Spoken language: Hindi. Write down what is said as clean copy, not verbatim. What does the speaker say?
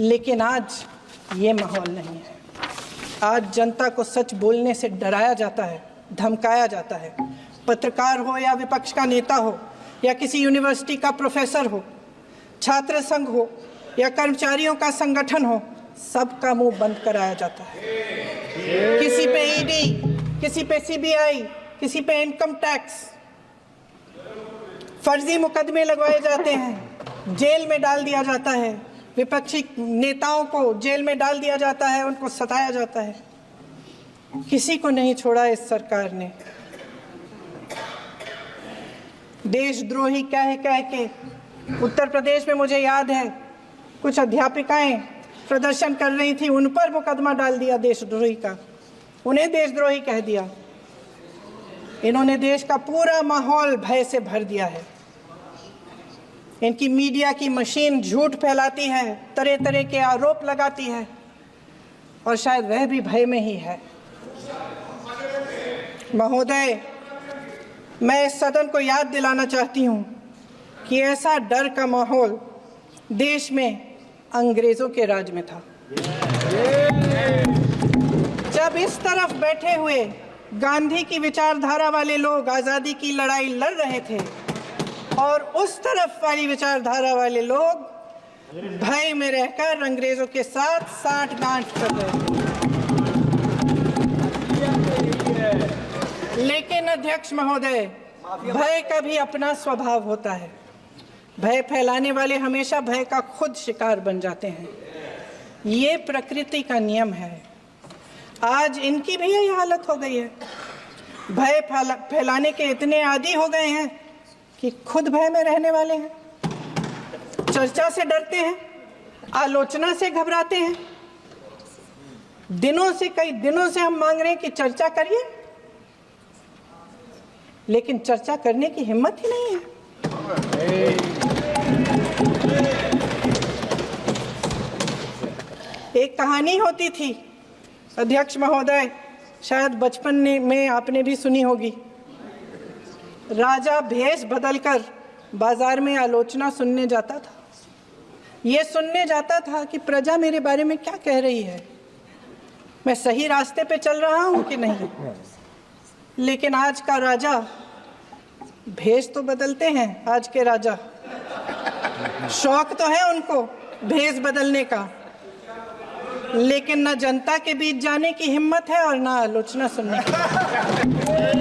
लेकिन आज ये माहौल नहीं है। आज जनता को सच बोलने से डराया जाता है, धमकाया जाता है। पत्रकार हो या विपक्ष का नेता हो या किसी यूनिवर्सिटी का प्रोफेसर हो, छात्र संघ हो या कर्मचारियों का संगठन हो, सबका मुंह बंद कराया जाता है। किसी पे ईडी, किसी पे सीबीआई, किसी पे इनकम टैक्स, फर्जी मुकदमे लगवाए जाते हैं, जेल में डाल दिया जाता है। विपक्षी नेताओं को जेल में डाल दिया जाता है, उनको सताया जाता है। किसी को नहीं छोड़ा इस सरकार ने। देशद्रोही कह के उत्तर प्रदेश में मुझे याद है कुछ अध्यापिकाएं प्रदर्शन कर रही थी, उन पर मुकदमा डाल दिया देशद्रोही का, उन्हें देशद्रोही कह दिया। इन्होंने देश का पूरा माहौल भय से भर दिया है। इनकी मीडिया की मशीन झूठ फैलाती है, तरह तरह के आरोप लगाती है, और शायद वह भी भय में ही है। महोदय, मैं इस सदन को याद दिलाना चाहती हूँ कि ऐसा डर का माहौल देश में अंग्रेजों के राज में था। जब इस तरफ बैठे हुए गांधी की विचारधारा वाले लोग आज़ादी की लड़ाई लड़ रहे थे और उस तरफ वाली विचारधारा वाले लोग भय में रहकर अंग्रेजों के साथ साठ-गांठ कर रहे थे। लेकिन अध्यक्ष महोदय, भय का भी अपना स्वभाव होता है। भय फैलाने वाले हमेशा भय का खुद शिकार बन जाते हैं। ये प्रकृति का नियम है। आज इनकी भी यही हालत हो गई है। भय फैलाने के इतने आदी हो गए हैं कि खुद भय में रहने वाले हैं। चर्चा से डरते हैं, आलोचना से घबराते हैं। कई दिनों से हम मांग रहे हैं कि चर्चा करिए, लेकिन चर्चा करने की हिम्मत ही नहीं है। एक कहानी होती थी अध्यक्ष महोदय, शायद बचपन में आपने भी सुनी होगी। राजा भेष बदलकर बाजार में आलोचना सुनने जाता था। ये सुनने जाता था कि प्रजा मेरे बारे में क्या कह रही है, मैं सही रास्ते पे चल रहा हूँ कि नहीं। लेकिन आज का राजा, भेष तो बदलते हैं आज के राजा, शौक तो है उनको भेष बदलने का, लेकिन ना जनता के बीच जाने की हिम्मत है और ना आलोचना सुनने की।